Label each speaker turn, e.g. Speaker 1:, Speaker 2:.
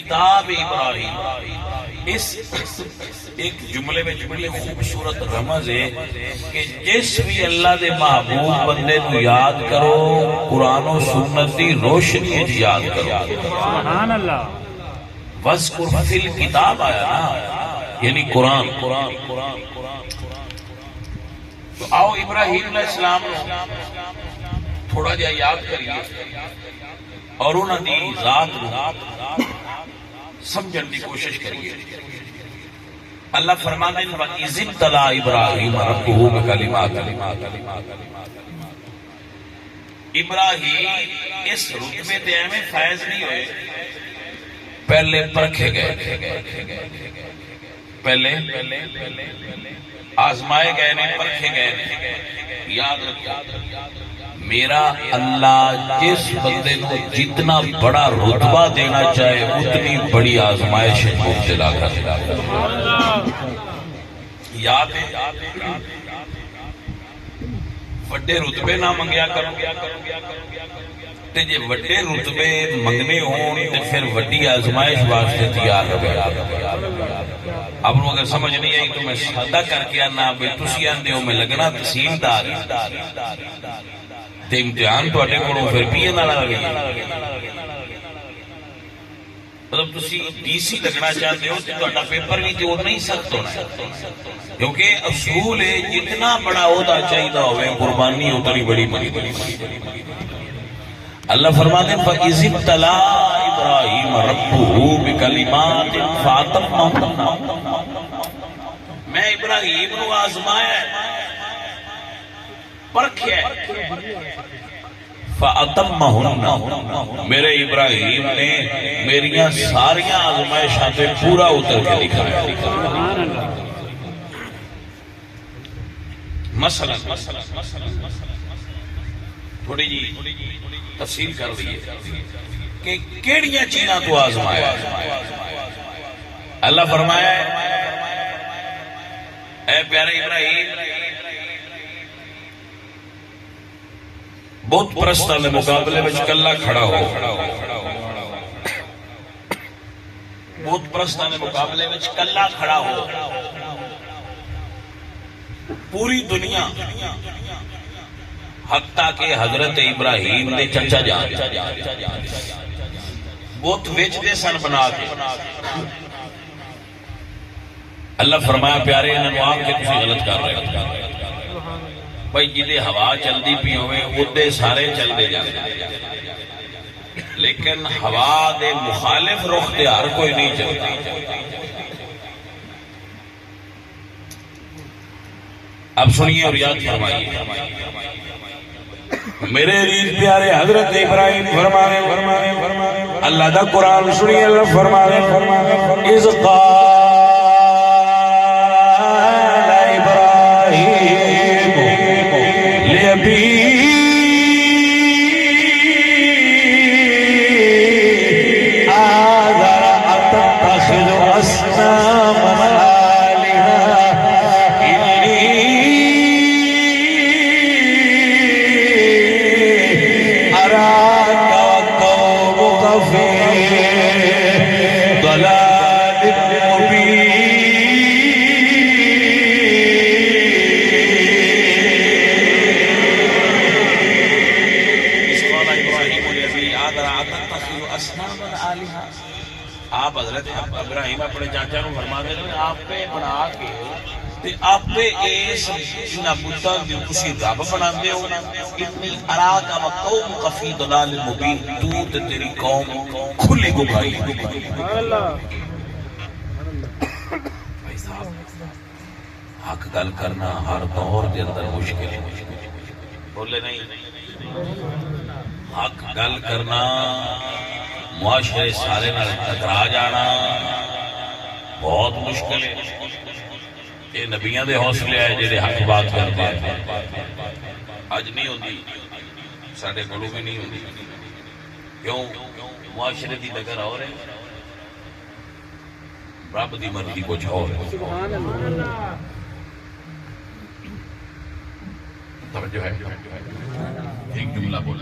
Speaker 1: کتاب ابراہیم. اس ایک جملے میں بڑی خوبصورت رمز ہے کہ جس بھی اللہ دے محبوب بندے نو یاد کرو قرآن و سنت دی روشنی وچ یاد کرو.
Speaker 2: سبحان اللہ.
Speaker 1: وذکر فی الکتاب آیا نا، یعنی قرآن. تو آؤ ابراہیم علیہ السلام تھوڑا جا یاد کریے اور انہوں نے ذات سمجھن کی کوشش کریے. اللہ فرمانے وَإِذِ ابْتَلَىٰ إِبْرَاهِيمَ رَبُّهُ بِكَلِمَاتٍ. ابراہیم اس رتبے تے میں فائز نہیں ہوئے، پہلے پرکھے گئے، پہلے آزمائے گئے نے، پرکھے گئے نے. یاد رکھو میرا اللہ جس بندے کو جتنا بڑا رتبہ دینا چاہے اتنی بڑی آزمائش مبتلا کر. یاد ہے وڈے رتبے نہ منگیا کرو، تے جے وڈے رتبے منگنے ہون تے پھر وڈی آزمائش واسطے تیار رہو. اب اگر سمجھ نہیں آئی تو میں سادہ کر کے آنا بھائی تسی آندے ہو میں لگنا تحصیلدار تے امتحان تواڈے کولوں پھر پی نال لگے. مطلب تسی ڈی سی لگنا چاہتے ہو تو تہاڈا پیپر بھی تو نہیں سخت ہونا ہے، کیونکہ اصول ہے جتنا بڑا عہدہ چاہیے ہوئے قربانی اتنی بڑی بڑی. اللہ فرماتے ہیں فَإِذِ ابْتَلَىٰ إِبْرَاهِيمَ رَبُّهُ بِكَلِمَاتٍ فَأَتَمَّهُنَّ. میں ابراہیم کو آزمایا پرکھیا فَأَتَمَّهُنَّ. میرے ابراہیم نے میریاں ساریاں آزمائشاں سے پورا اتر کے دکھایا. مثلا تھوڑی جی تفصیل کر دیئے کہ کیڑیاں چیزاں تو آزمایا. اللہ فرمایا اے پیارے ابراہیم بہت پرستان دے مقابلے میں کلا کھڑا ہو. بہت پرستان دے مقابلے میں کلا کھڑا ہو. پوری دنیا حتیٰ کہ حضرت ابراہیم نے چچا جان بہت ویچتے سن بنا کے. اللہ فرمایا پیارے انہوں آگ کے تسی غلط کر رہے ہو بھائی جدے ہوا چل دی پی ہوئے ادھے سارے چل دے جانے، لیکن ہوا دے مخالف رخ دے ہر کوئی نہیں چلتا. اب سنیے اور یاد فرمائیے میرے عزیز پیارے حضرت ابراہیم فرمانے اللہ دا قرآن سنیے. اللہ فرمانے اذ قال ابراہیم لأبیہ آذر اتتخذ اصناما آپ حضرت ابراہیم اپنے چاچا نو فرما دے رہے آپ پہ بنا کے تے آپ پہ اس انہاں بتاں دی تسی رب بنا دے ہو. اتنی اراک و قوم فی ضلال مبین، تو تے تیری قوم کھلی گمراہی. بھائی صاحب حق گل کرنا ہر دور دے اندر مشکل ہے. بولے نہیں حق گل کرنا معاشرے سارے نال ٹکرا جانا بہت مشکل ہے. یہ نبیاں دے حوصلے ہے جڑے حق بات کرتے ہیں. اج نہیں ہوندی ساڈے کولوں بھی نہیں ہوندی. کیوں؟ معاشرے دی ٹکر ہو رہی، رب دی مرضی کچھ اور ہے. توجہ ہے. ایک جملہ بولا